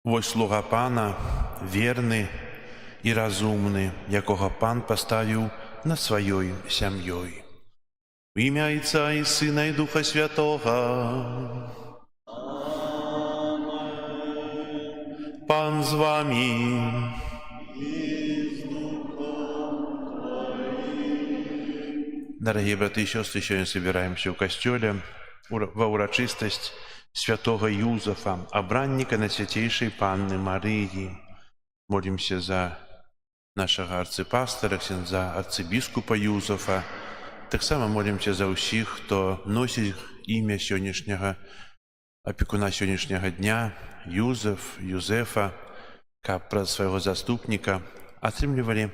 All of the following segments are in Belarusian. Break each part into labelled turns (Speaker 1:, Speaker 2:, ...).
Speaker 1: Вось слуга пана, верны і разумны, якога пан паставіў над сваёй сям'ёй. У імя Отца і Сына і Духа Святога. Пан з вами. Дорогие братья и сестры, сегодня собираемся в костеле во урочистость святого Юзефа, обранника Найсвятейшей Панны Марии. Молимся за нашего арципастора, за арцыбіскупа Юзефа. Так само молимся за усіх, хто носить імя сённяшняга опекуна сённяшняга дня, Юзефа, каб праз свайго заступніка атрымлівалі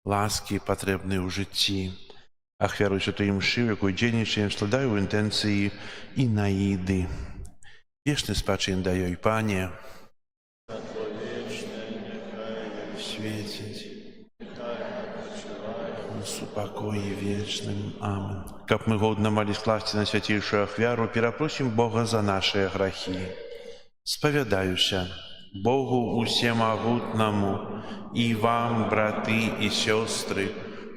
Speaker 1: ласкі, патрэбныя ў жыцці. Ахвярую святой мшы, в якой дзейнічаем, складаю ў інтэнцыі Інаіды. Вечны спачын дай ёй, Пане, светить, в супокое вечным. Амин. Каб мы годно могли скласти на святейшую ахвяру, перепросим Бога за наши грехи. Споведаюся Богу усемогутному и вам, браты и сестры,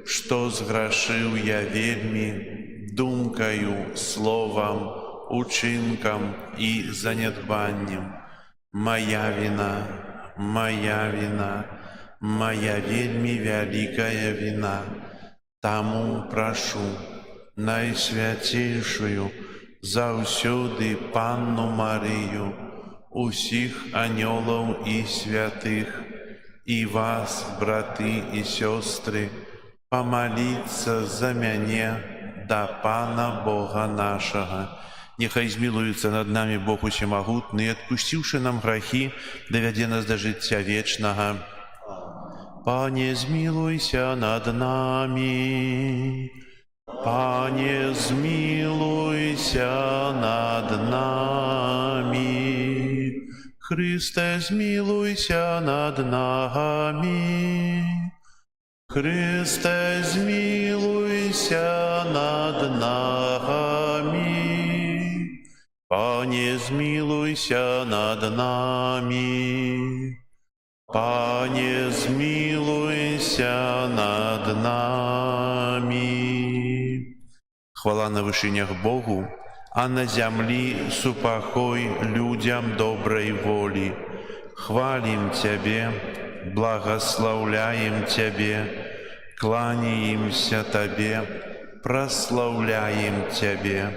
Speaker 1: что сгрешил я вельми думкою, словом, учинком и занедбанием. Моя вина, моя вельми великая вина. Тому прошу Найсвятейшую заўсёды Панну Марию, усіх анёлаў и святых, и вас, браты и сестры, помолиться за мяне да Пана Бога нашего. Нехай змилуется над нами Бог усемогутный, отпустивший нам грехи, доведя нас до життя вечного. Пане, змилуйся над нами. Пане, змилуйся над нами. Христе, змилуйся над нами. Христе, змилуйся над нами. Пане, змилуйся над нами. Пане, змилуйся над нами. Хвала на вышинях Богу, а на земли супокой людям доброй воли. Хвалим Тебе, благословляем Тебе, кланяемся Тебе, прославляем Тебе.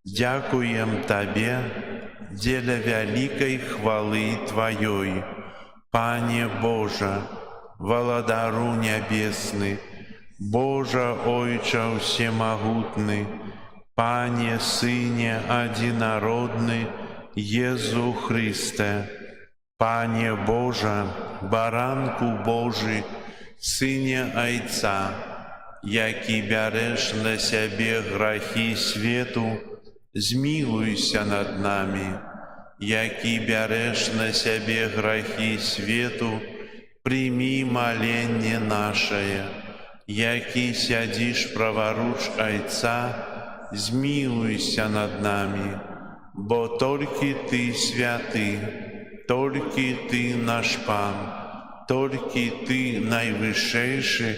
Speaker 1: Дякуем Тебе, деля великой хвалы Твоей. Пане Боже, Владару небесный, Боже Ойче всемогутный, Пане Сыне одинородный, Езу Христе, Пане Боже, Баранку Божий, Сыне Отца, яки береш на себе грехи свету, змилуйся над нами. Яки береш на себе грехи свету, прими моление наше. Яки сядишь праворуч Отца, змилуйся над нами. Бо только Ты святый, только Ты наш Пан, только Ты наивысшейший,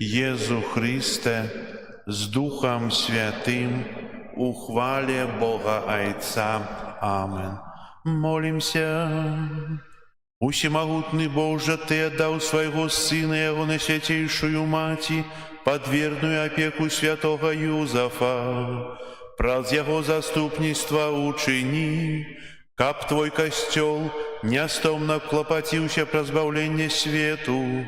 Speaker 1: Езу Христе, с Духом Святым, у хвале Бога Отца. Амен. Молимся. Усемогутный Боже, Ты отдал Своего Сына и Его Найсвятейшую Мати под верную опеку святого Юзефа. Праз Его заступництва учини, каб Твой костел неостомно клопотился про збавление свету.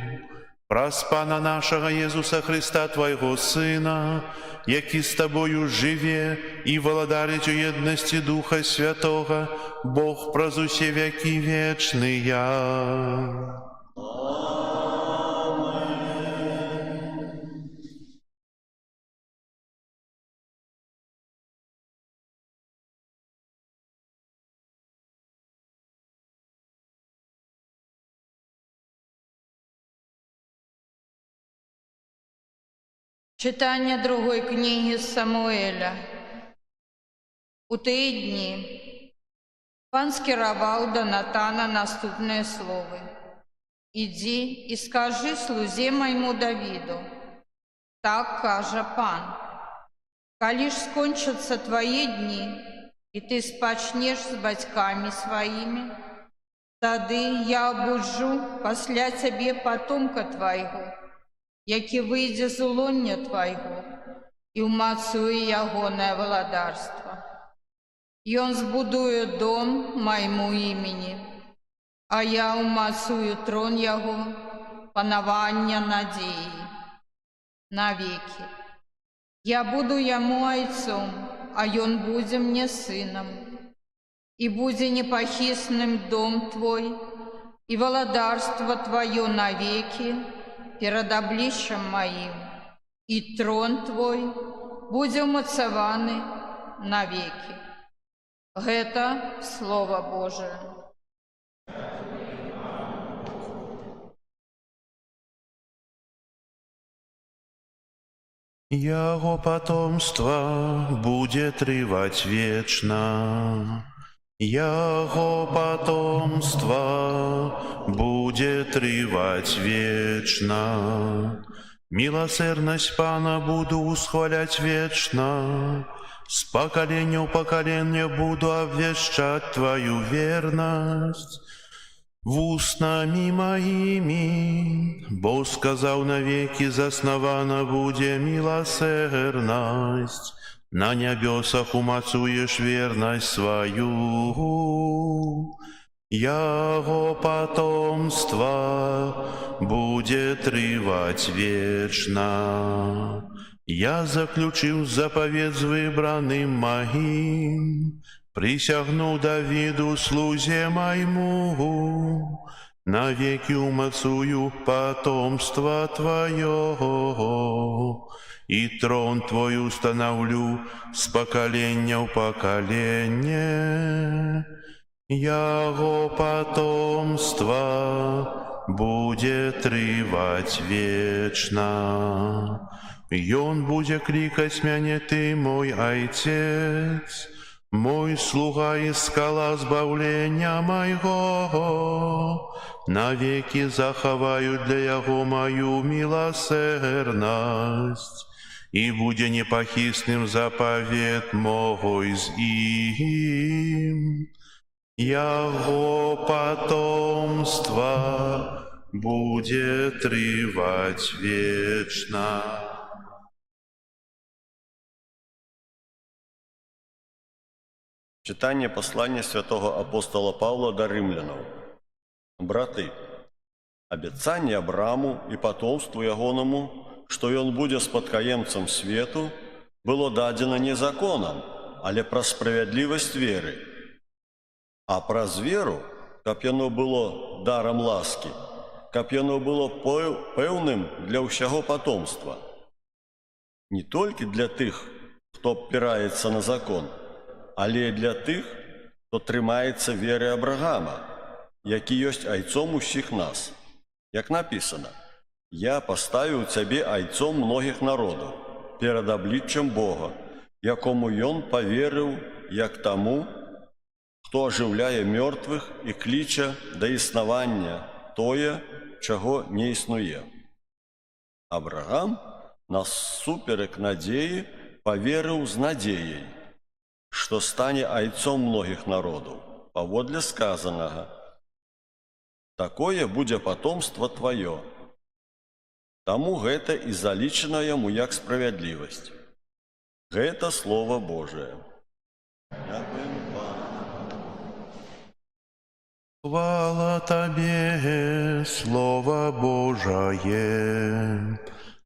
Speaker 1: Праз Пана нашего Иисуса Христа, Твоего Сына, який с Тобою живе и владарить у едности Духа Святого, Бог праз усе веки вечные.
Speaker 2: Читання другої книги Самуеля. У ті дні Пан скіраваў да Натана наступныя словы: «Ідзі і скажы слузе майму Давіду, так кажа пан, калі ж скончацца твае дні, і ты спачнеш з бацькамі сваімі, тады я абуджу пасля цябе патомка твайго, які выйдзе з улоння твайго, і ўмацуе ягонае валадарства. Ён збудуе дом майму імені, а я ўмацую трон яго, панавання надзеі навекі. Я буду яму айцом, а ён будзе мне сынам. І будзе непахісным дом твой, і валадарства тваё навекі перад абліччам маім, і трон твой будзе ўмацаваны навекі». Гэта Слова Божие.
Speaker 1: Яго потомство будет трывать вечно. Яго потомство будет трывать вечно. Милосердность Пана буду усхвалять вечно. С поколения в поколение буду обвещать Твою верность. Вустами моими, бо сказал навеки, заснована буде милосердность. На небесах умацуешь верность свою. Яго потомство будет трывать вечно. Я заключил заповедь с выбранным моим, присягнул Давиду, слузе моему, навеки умацую потомство Твое, и трон Твой установлю с поколения в поколение. Яго потомство будет трывать вечно. И он будет кликать меня, ты мой Отец, мой слуга и скала збавления моего. Навеки заховаю для Яго мою милосердность, и буде непохисным заповед мой с им. Яго потомство будет трывать вечно.
Speaker 3: Читання послання святого апостола Павла до римлянам. Браты, обетцание Абраму и потомству ягоному, что ён будзе спадкаемцам свету, было дадено не законом, але праз справядлівасць веры. А праз веру, каб яно было даром ласки, каб яно было пэўным для ўсяго потомства. Не толькі для тых, хто опираецца на закон, але і для тых, хто трымаецца веры Абрагама, які ёсць айцом усіх нас. Як написано: «Я поставіў цябе айцом многіх народаў перад абліччам Бога, якому ён поверыў, як таму, хто ажыўляе мёртвых і кліча да існавання тое, чаго не існуе». Абрагам насуперак надзеі поверыў з надзеяй, што стане айцом многіх народаў, паводле сказанага: «Такое будзе потомство твоё». Таму гэта і залічана яму як справядлівасць. Гэта Слово Божие. Дякуем вам.
Speaker 1: Хвала Тебе, Слово Божие.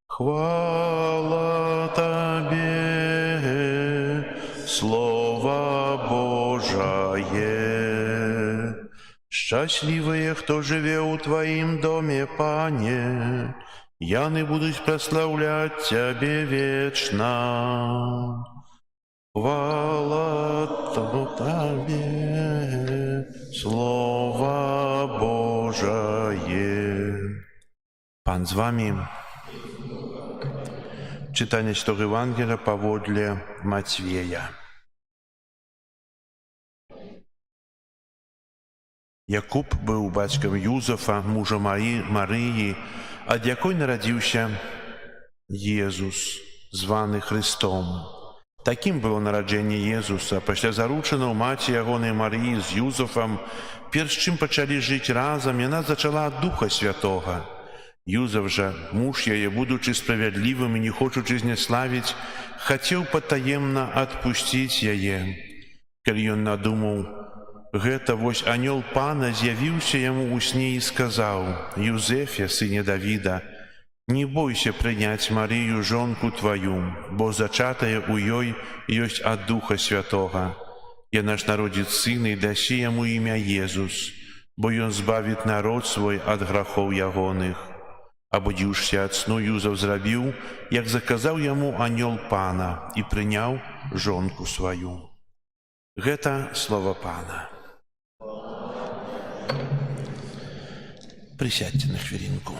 Speaker 1: Хвала Тебе, Слово Божие. Счастливые, кто живе у Твоим доме, Пане, яны будут прославлять Тебе вечно. Хвала Тебе, Слово Божие. Пан з вами. Czytanie z tego Ewangelia powodle Macieja. Якуб быў бацькам Юзафа, мужа Марыі, ад якой нарадзіўся Езус, званы Христом. Такім было нараджэнне Езуса. Пасля заручынаў маці ягонай Марыі з Юзафам, перш чым пачалі жыць разам, яна зачала ад Духа Святога. Юзаф жа, муж яе, будучы справядлівым і не хочучы зняславіць, хацеў патаемна адпусціць яе. Калі ён надумаў гэта, вось анёл Пана з'явіўся яму ў сне і сказаў: «Юзефе, сыне Давіда, не бойся прыняць Марыю, жонку тваю, бо зачатае ў ёй ёсць ад Духа Святога. Яна ж народзіць сына і дасі яму імя Езус, бо ён збавіць народ свой ад грахоў ягоных». Абудзіўшся ад сну, Юзаф зрабіў, як заказаў яму анёл Пана, і прыняў жонку сваю. Гэта слова Пана. Прысядьце на хвілінку.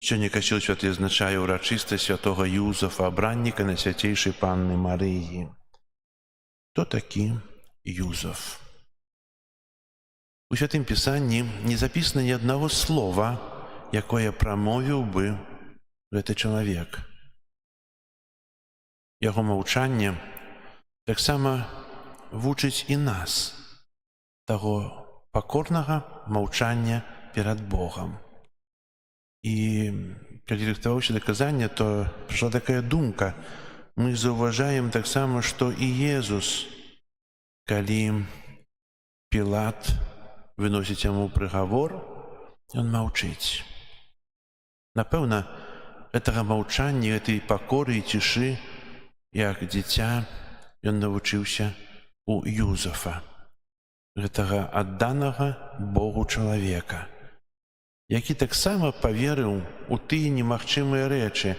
Speaker 1: Сёння касцёл святы адзначае ўрачыстасць святога Юзафа, абранніка Найсвяцейшай Панны Марыі. Хто такі Юзаф? У Святым Пісанні не запісана ні аднаго слова, якое прамовіў бы гэты чалавек. Яго маўчанне таксама вучыць і нас таго пакорнага маўчання перад Богам. І калі рыхтаваўся да казання, то прыйшла такая думка. Мы заўважаем таксама, што і Езус, калі Пілат выносіць яму прыгавор, ён маўчыць. Напэўна, гэтага маўчання, гэтай пакоры і цішы, як дзіця, ён навучыўся у Юзафа, гэтага адданага Богу чалавека, які таксама паверыў у тыя немагчымыя рэчы,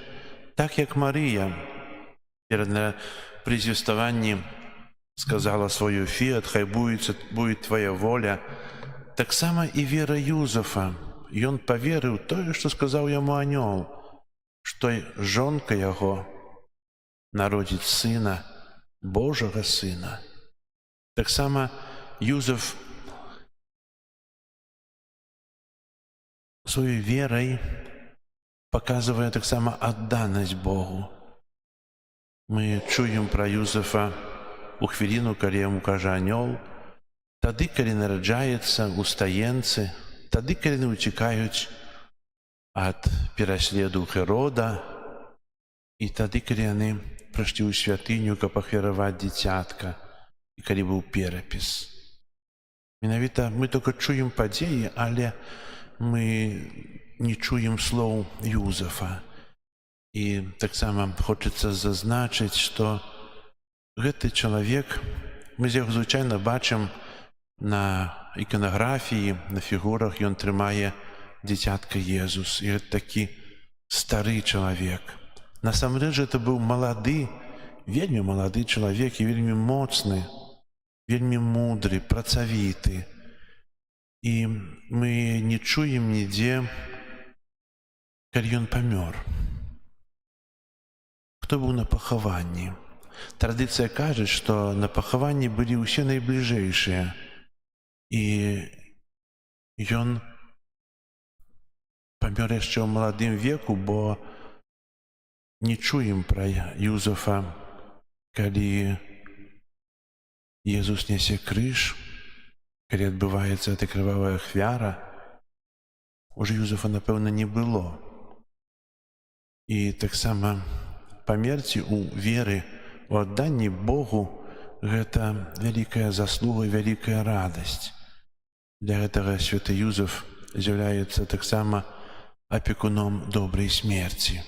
Speaker 1: так як Марыя перад прызвеставаннем сказала сваю «Фіат, хай будет твоя воля». Таксама і вера Юзафа. Ён паверыў тое, што сказаў яму анёл, што жонка яго народзіць сына, Божага сына. Таксама Юзаф сваёй верай паказвае таксама адданасць Богу. Мы чуем пра Юзафа у хвіліну, калі яму кажа анёл, тады, калі нараджаецца ў стаенцы, тады, калі яны ўцікаюць ад пераследу Херода, і тады, калі яны прыйшлі ў святыню, каб ахвяраваць дзіцятка, і калі быў перапіс. Менавіта мы толькі чуем падзеі, але мы не чуем слоў Юзафа. І таксама хочацца зазначыць, што гэты чалавек, мы з яго звычайна бачым на іканаграфіі, на фігурах, ён трымае дзіцятка Езус. І гэта такі стары чалавек. Насамрэч, гэта быў малады, вельмі малады чалавек і вельмі моцны, вельмі мудры, працавіты. І мы не чуем нідзе, калі ён памёр. Хто быў на пахаванні? Традыцыя кажа, што на пахаванні былі ўсе найбліжэйшыя. І ён памёр яшчэ ў маладым веку, бо не чуем пра Юзафа, калі Езус нясе крыж, калі адбываецца эта крывавая ахвяра. Уже Юзафа, напэўна, не было. І таксама памерці ў веры, у адданні Богу, гэта вялікая заслуга, вялікая радасць. Для гэтага святы Юзаф з'яўляецца таксама апекуном добрай смерці.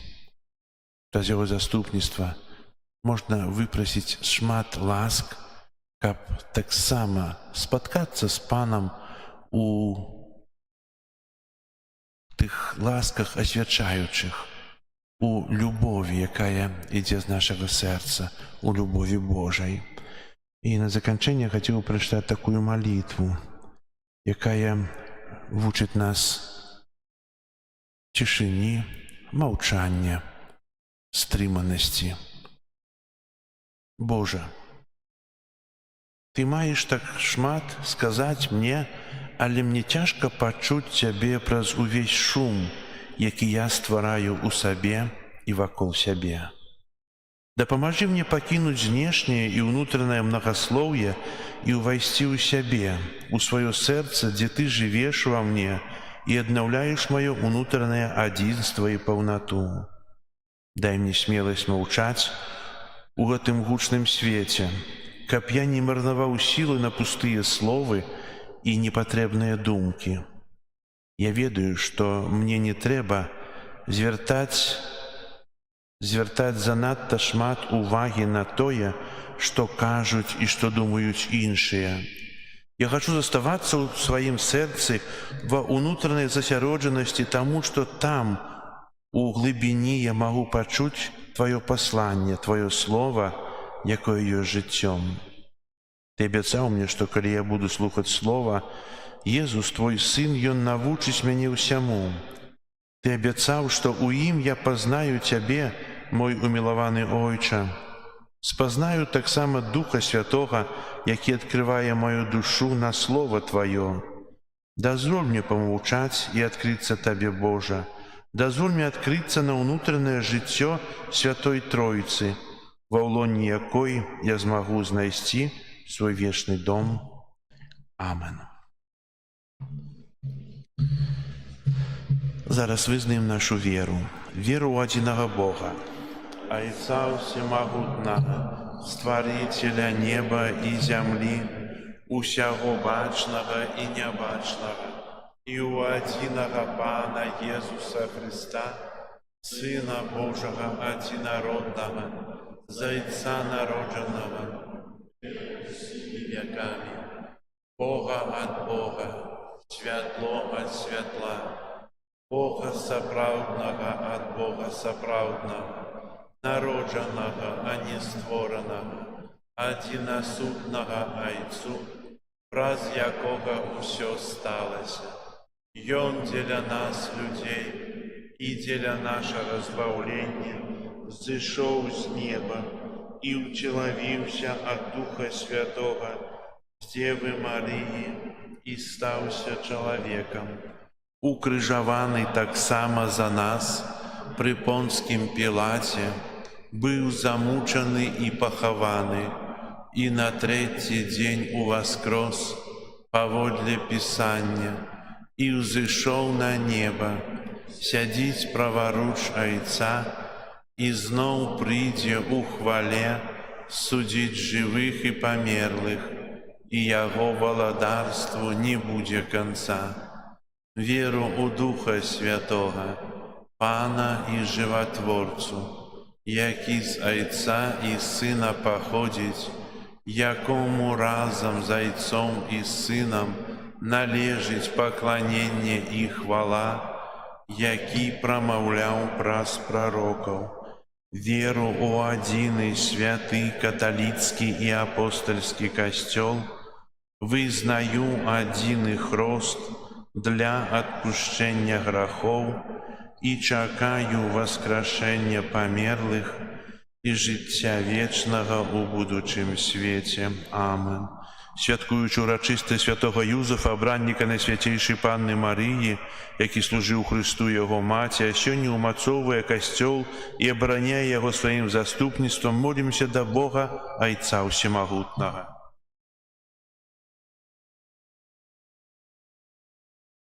Speaker 1: Праз яго заступніцтва можна выпрасіць шмат ласк, каб таксама спаткацца з Панам у тых ласках асвячаючых, у любові, якая ідзе з нашага сэрца, у любові Божай. І на заканчэнне хацеў прачытаць такую малітву, якая вучыць нас цішыні, маўчання, стрыманасці. Божа, Ты маеш так шмат сказаць мне, але мне цяжка пачуць цябе праз увесь шум, які я ствараю ў сабе і вакол сябе. Дапамажы мне пакінуць знешняе і ўнутранае мнагаслоўе і ўвайсці ў сябе, у сваё сэрца, дзе ты жывеш ва мне і аднаўляеш маё ўнутранае адзінства і паўнату. Дай мне смеласць маўчаць у гэтым гучным свеце, каб я не марнаваў сілы на пустыя словы і непатрэбныя думкі. Я ведаю, што мне не трэба звяртаць занадта шмат увагі на тое, што кажуць і што думаюць іншыя. Я хачу заставацца ў сваім сэрцы ва ўнутранай засяроджанасці, таму што там, у глыбіні, я магу пачуць тваё пасланне, тваё слова, якое ёсць жыццём. Ты абяцаў мне, што калі я буду слухаць слова, Езус, твой сын, ён навучыць мяне ўсяму. Ты абяцаў, што ў ім я пазнаю цябе, мой умілаваны Ойча. Спазнаю таксама Духа Святога, які адкрывае маю душу на слова тваё. Дазволь мне памаўчаць і адкрыцца табе, Божа. Дазволь мне адкрыцца на ўнутранае жыццё Святой Тройцы, ва ўлоне якой я змагу знайсці свой вечны дом. Амен. Зараз вызнаем нашу веру ў адзінага Бога, Айца Всемагутнага, Стварыцеля неба і зямлі, усяго бачнага і нябачнага, і ў адзінага Пана Езуса Хрыста, Сына Божага адзінароднага, Зайца народжанага, і векамі, Бога ад Бога, святло ад святла, Бога сапраўднага ад Бога сапраўднага, народжанага, а не створанага, адзінасутнага Айцу, праз якога ўсё сталася. Ён дзеля нас, людзей, і дзеля нашага збаўлення зышоў з неба і ўцелавіўся ад Духа Святога з Дзевы Марыі і стаўся чалавекам. Укрыжаваны таксама за нас пры Понскім Пілаце, быў замучаны і пахаваны, і на трэці дзень уваскрос паводле Пісання і ўзышоў на неба, сядзіць праваруч Айца і зноў прыйдзе ў хвале судзіць жывых і памерлых, і яго валадарству не будзе канца. Веру ў Духа Святога, Пана і Жыватворцу, які з Айца і Сына паходзіць, якому разам з Айцом і Сынам належыць пакланенне і хвала, які прамаўляў праз прарокаў. Веру ў адзіны святы каталіцкі і апостальскі касцёл, вызнаю адзіны хрост для адпушчэння грахоў і чакаю васкрашэння памерлых і жыцця вечнага ў будучым свеце. Амен. Святкуючы ўрачыстасць святога Юзафа, абранніка Найсвяцейшай Панны Марыі, які служыў Хрысту яго маці, а сёння ўмацоўвае касцёл і абараняе яго сваім заступніцтвам, молімся да Бога Айца Всемагутнага.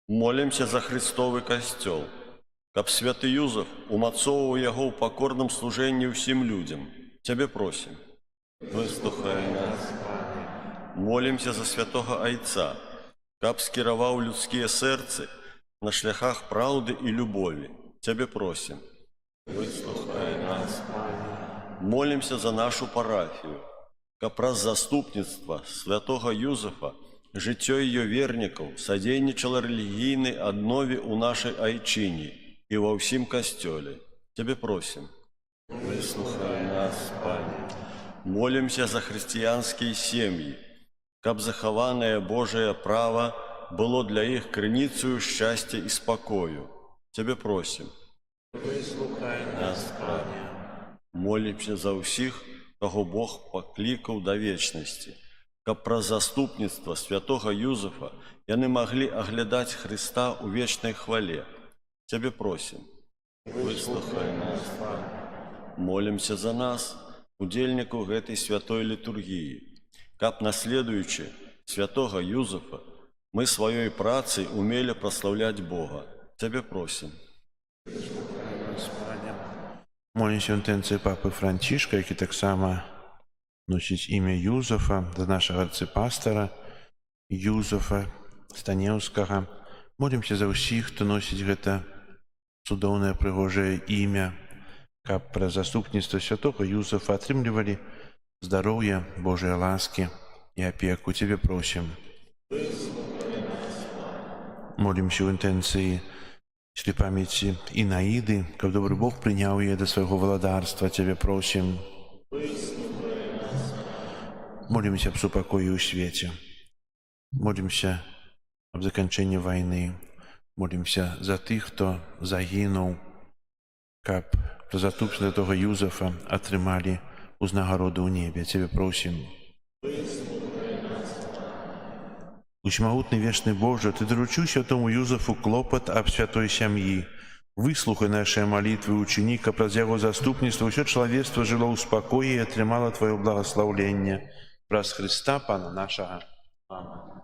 Speaker 3: Молімся за Христовы касцёл, каб святы Юзаф умацоўваў яго ў пакорным служэнні ўсім людзям. Цябе просім, выслухай нас. Молімся за святога Айца, каб скіраваў людскія сэрцы на шляхах праўды і любові. Цябе просім, выслухай нас. Молімся за нашу парафію, каб праз заступніцтва святога Юзафа жыццё ее вернікаў садзейнічала рэлігійнай аднове ў нашай айчыне і ва ўсім касцёле. Цябе просім, выслухай нас, Пане. Молімся за хрысціянскія сем'і, каб захаванае Божае права было для іх крыніцаю шчасця і спакою. Цябе просім, выслухай нас, Пане. Молімся за ўсіх, каго Бог паклікаў да вечнасці, каб праз заступніцтва святога Юзефа яны маглі аглядаць Хрыста ў вечнай хвале. Цябе просім, выслухай нас. Молімся за нас, удзельніку гэтай святой літургіі, каб, наследуючы святога Юзефа, мы сваёй працай умелі праслаўляць Бога. Цябе просім.
Speaker 1: Молимся в інтенції папи Францішка, який так само носить ім'я Юзефа, за нашого арципастора Юзефа Станеўскага. Молимся за ўсіх, хто носить гэта цудоўнае прыгожае імя, каб праз заступніцтва святого Юзефа атрымлівалі здароўе, Божыя ласкі і апеку. Цябе просім. Молимся в інтенції святой памяти Інаиды, каб добрый Бог прыняў яе да свайго валадарства. Цябе просім. Молимся об супакоі ў свеце. Молимся об заканчэнні вайны. Молимся за тых, хто загінуў, каб за заступніцтва святого Юзефа атрымалі узнагароду ў небе. Цябе просім. Усемагутны вечны Боже, Ты даручыў святому Юзефу клопат аб святой сям'і. Выслухай нашыя малітвы, учыні, каб праз яго заступніцтва ўсё чалавецтва жыло ў спакоі і атрымала Тваё благаслаўленне. Праз Хрыста, Пана нашага. Амин.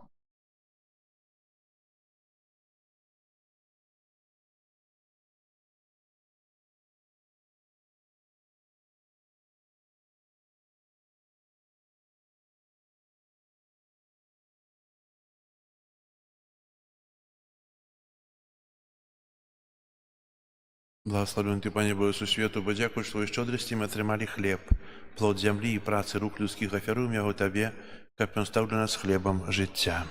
Speaker 1: Благословен Ты, Пане Боже, сусвету, бо дзякуй, што Твоёй шчодрасці мы атрымалі хлеб, плод зямлі і працы рук людскіх, афяруем яго Табе, каб ён стаў для нас хлебам жыцця.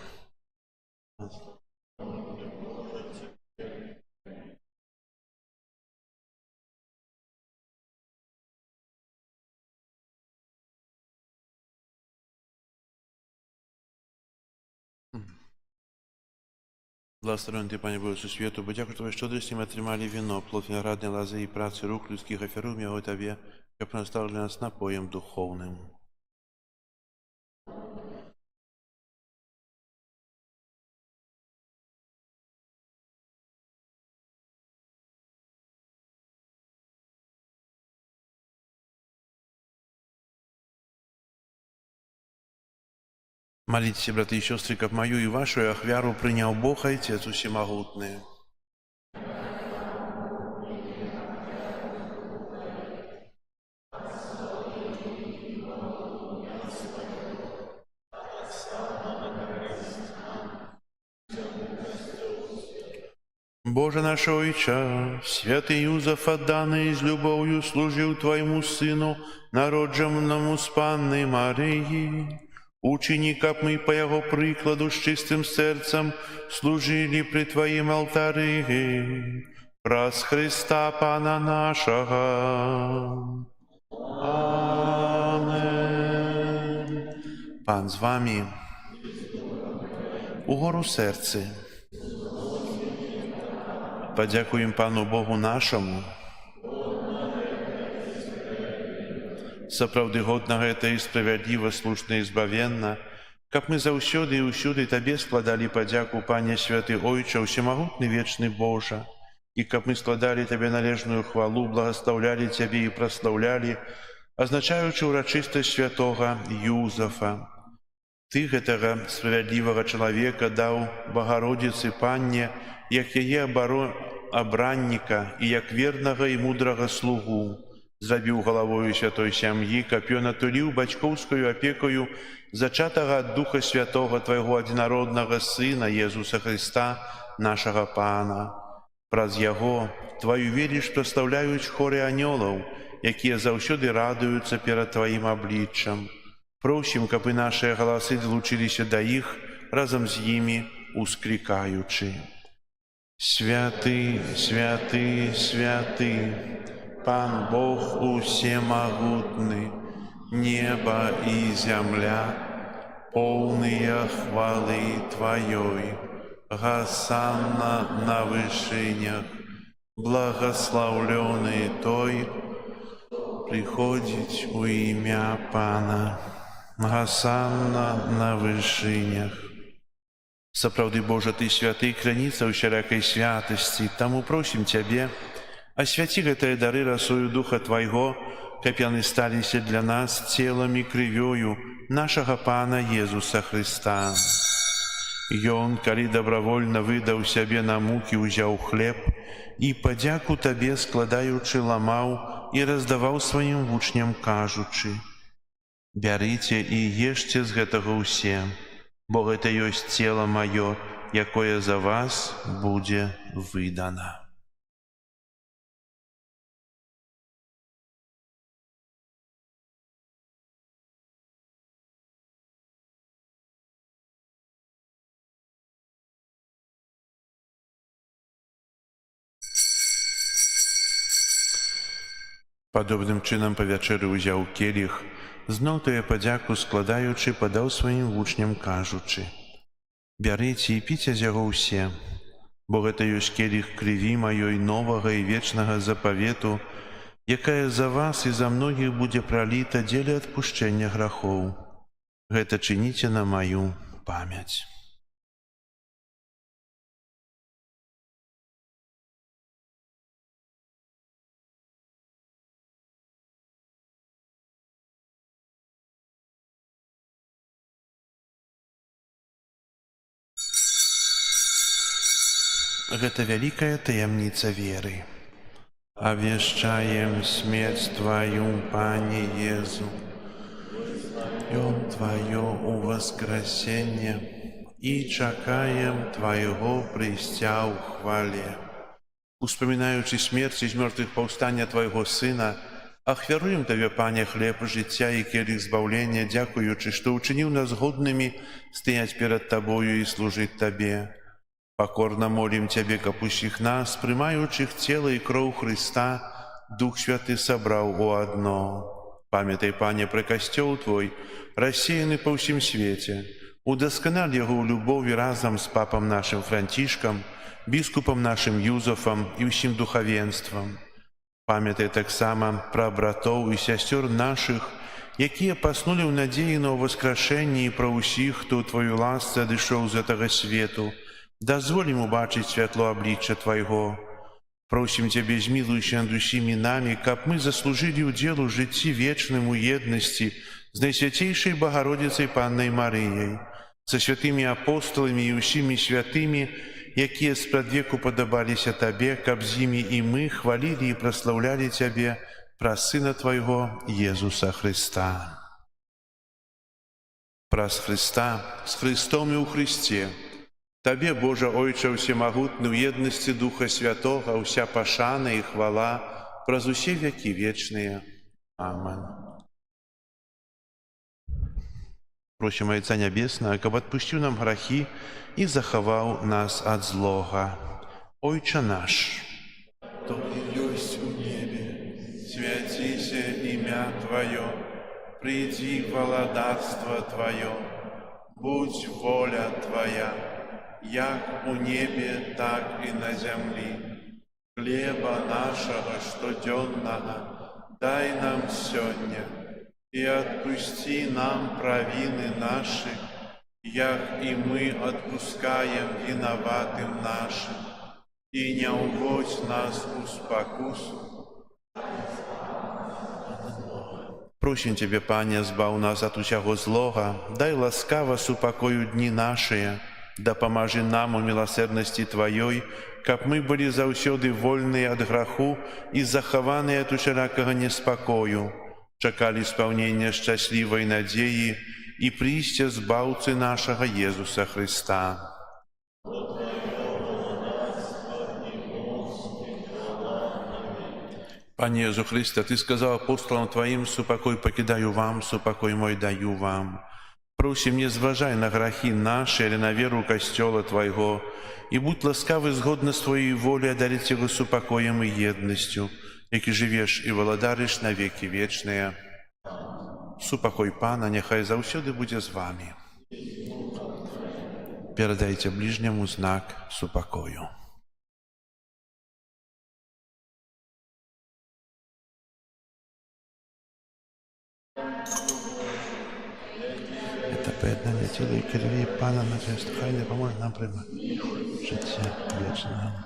Speaker 1: Благословен Ты, Пане Боже, сусвету, бо дзякуй Твоёй шчодрасці мы атрымалі віно, плод вінаграднай лазы і працы рук людскіх, афяруем яго Табе, каб ён стаў для нас напоем духоўным. Молитесь, браты и сестры, как мою и вашу ахвяру принял Бог, Отец Всемогутный. Боже наш Ойче, святый Юзеф, отданный с любовью служил Твоему Сыну, народженному с Панной Марии, учини, каб мы по Его прикладу с чистым сердцем служили при Твоим алтаре, праз Христа Пана нашего. Амен. Пан з вами. Угору серце. Подякуем Пану Богу нашему. Сапраўды годна гэта і справядліва, слушна і збавенна, каб мы заўсёды і ўсюды Табе складалі падзяку, Пане святы Ойче, усемагутны вечны Божа, і каб мы складалі Табе належную хвалу, благаслаўлялі Цябе і праслаўлялі, азначаючы ўрачыстасць святога Юзефа. Ты гэтага справядлівага чалавека даў Багародзіцы Панне, як яе абранніка і як вернага і мудрага слугу, зрабіў галавою святой сям'і, каб ён атуліў бацькоўскаю апекаю зачатага ад Духа Святога Твайго адзінароднага Сына Езуса Христа, нашага Пана. Праз Яго Тваю веліч праслаўляюць хоры анёлаў, якія заўсёды радуюцца перад Тваім абліччам. Просім, каб і нашыя галасы далучыліся да іх, разам з імі усклікаючы: Святы, святы, святы, Пан Бог усемагутны, неба і зямля, поўныя хвалы Тваёй. Гасанна на вышынях, благословленный Той, приходить у імя Пана. Гасанна на вершинях. Сапраўды, Божа, Ты святы, краніца ўсялякай святасці, таму просім Цябе, асвяці гэтыя дары расою Духа Твайго, каб яны сталіся для нас целам і крывёю нашага Пана Езуса Хрыста. Ён, калі добравольна выдаў сябе на мукі, узяў хлеб і, падзяку Табе складаючы, ламаў і раздаваў сваім вучням, кажучы: «Бярыце і ешце з гэтага ўсе, бо гэта ёсць цела маё, якое за вас будзе выдана». Падобным чынам па вячэры ўзяў келіх, зноў тое падзяку складаючы, падаў сваім вучням, кажучы: «Бярыце і піце з яго ўсе, бо гэта ёсць келіх крыві маёй новага і вечнага запавету, якая за вас і за многіх будзе праліта дзеля адпушчэння грахоў. Гэта чыніце на маю памяць». Гэта вялікая таямніца веры. Абвяшчаем смерць Тваю, Пане Езу, ён Тваё уваскрасенне і чакаем Твайго прыйсця ў хвале. Успамінаючы смерць і з мёртвых паўстання Твайго Сына, ахвяруем Табе, Пане, хлеб жыцця і келіх збаўлення, дзякуючы, што ўчыніў нас годнымі стаяць перад Табою і служыць Табе. Пакорна молім Цябе, каб усіх нас, прымаючых цела і кроў Хрыста, Дух Святы сабраў у адно. Памятай, Пане, пра касцёл Твой, рассеяны па ўсім свеце. Удасканаль яго ў любові разам з папам нашым Францішкам, біскупам нашым Юзафам і ўсім духавенствам. Памятай таксама пра братоў і сясцёр нашых, якія паснулі ў надзеі на ўваскрашэнне, і пра ўсіх, хто ў Тваю ласцы адышоў з гэтага свету. Дазволім убачыць святло аблічча Твайго. Просім Цябе, змілуйся над усімі намі, каб мы заслужылі ўдзел у жыцці вечным у еднасці з Найсвяцейшай Багародзіцай Паннай Марыяй, са святымі апосталамі і ўсімі святымі, якія спрадвеку падабаліся Табе, каб з імі і мы хвалілі і праслаўлялі Цябе праз Сына Твайго Езуса Хрыста. Праз Хрыста, з Хрыстом і ў Хрысце, Табе, Божа Ойча ўсемагутны, ў еднасці Духа Святога, ўся пашана і хвала праз усе векі вечныя. Амэн. Просім Айца Нябеснага, каб адпусціў нам грахі і захаваў нас ад злога. Ойча наш, хто ёсць у небе, свяціся імя Тваё, прыйдзі валадарства Тваё, будзь воля Твая, як у небе, так і на зямлі. Хлеба нашага штодзённага дай нам сёння, і адпусці нам правіны нашы, як і мы адпускаем вінаватым нашым, і не ўводзь нас у спакусу. Просім Цябе, Пане, збаў нас ад усяго злога, дай ласкава супакою дні нашыя, дапамажы нам у міласэрнасці Тваёй, каб мы былі заўсёды вольныя ад граху і захаваныя ад усялякага неспакою, чакалі спаўнення шчаслівай надзеі і прыйсця збаўцы нашага Езуса Хрыста. Пане Езу Хрысте, Ты сказаў апостолам Тваім: «Супакой пакідаю вам, супакой мой даю вам». Просім, не зважай на грахі нашы, але на веру касцёла Твайго, і будь ласкавы згодна з Твоей волі адарыць яго супакоем і еднасцю, які жывеш і валадарыш на векі вечныя. Супакой Пана няхай заўсёды будзе з вамі. Перадайце бліжняму знак супакою. Это поєднання тіла і крові Пана на хрест. Хай не поможе нам приймати життя вічне.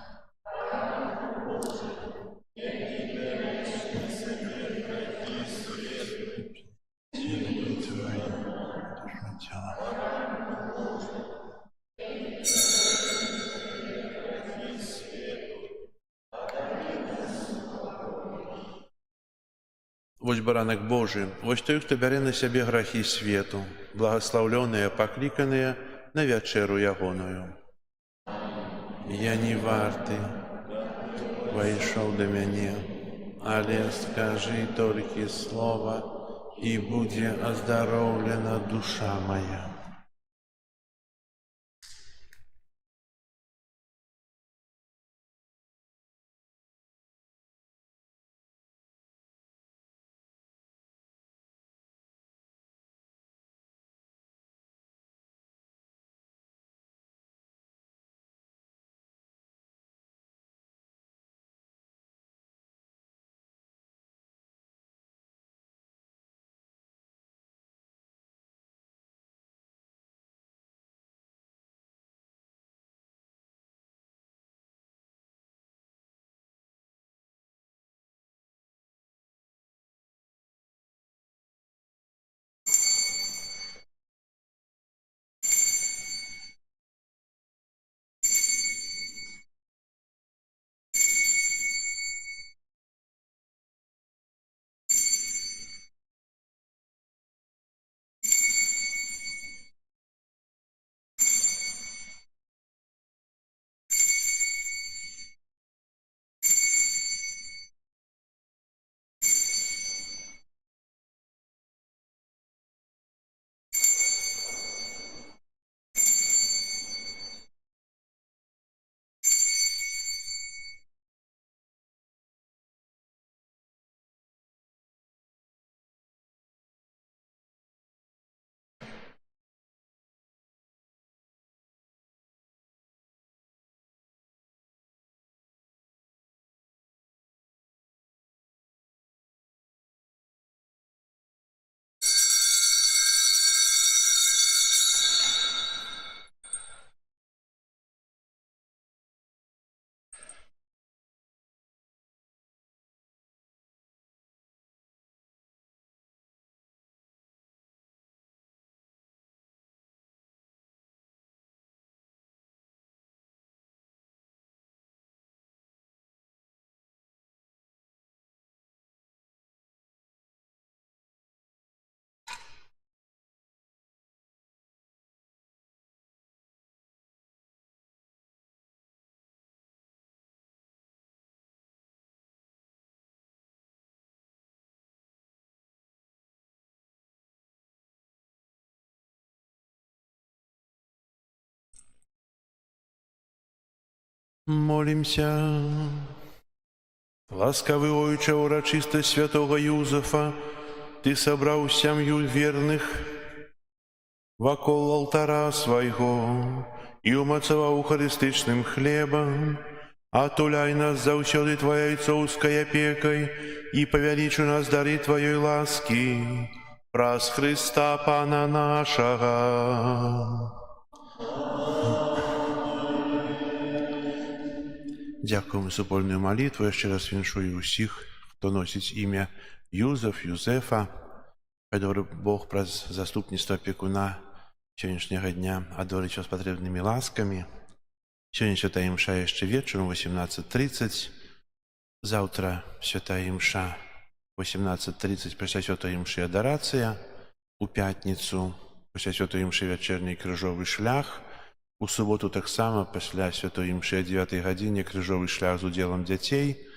Speaker 1: Вось баранак Божий, вось той, хто бярэ на сябе грахі свету, благаслаўлёныя, пакліканыя на вячэру ягоную. Я не варты, увайшоў да мяне, але скажы толькі слова, і будзе аздароўлена душа мая. Молимся. Ласкавы Ойче, урачистость святого Юзефа, Ты собрал сям'ю верных вакол алтара свайго і умацаваў харыстычным хлебам, атуляй нас заўсёды Твоей цоўскай апекай і павялічу нас дары Твоей ласкі праз Христа Пана нашага. Дякуємо за супольную молитву. Я ще раз віншую усіх, хто носить ім'я Юзеф, Юзефа. Хай добрий Бог праз заступництво опікуна сьогоднішнього дня одолить вас потрібними ласками. Сьогодні святая імша ще вечором 18:30. Завтра святая імша 18:30 після святої імші адорація. У п'ятницю після святої імші вечірній крижовий шлях. У суботу так само після святої імші о 9 годині крижовий шлях з уділом дітей.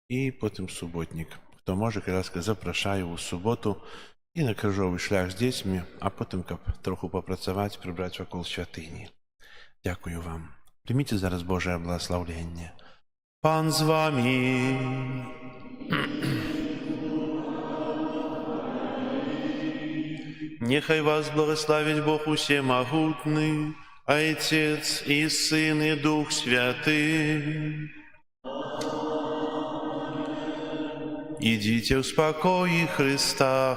Speaker 1: І потім суботник. Хто може, ласка, запрошую у суботу і на крижовий шлях з дітьми, а потім трохи попрацювати, прибрати вокруг святині. Дякую вам. Прийміть зараз Боже благословення. Пан з вами. Нехай вас благословить Бог усемогутный, Отец и Сын и Дух Святый. Идите в спокое Христа.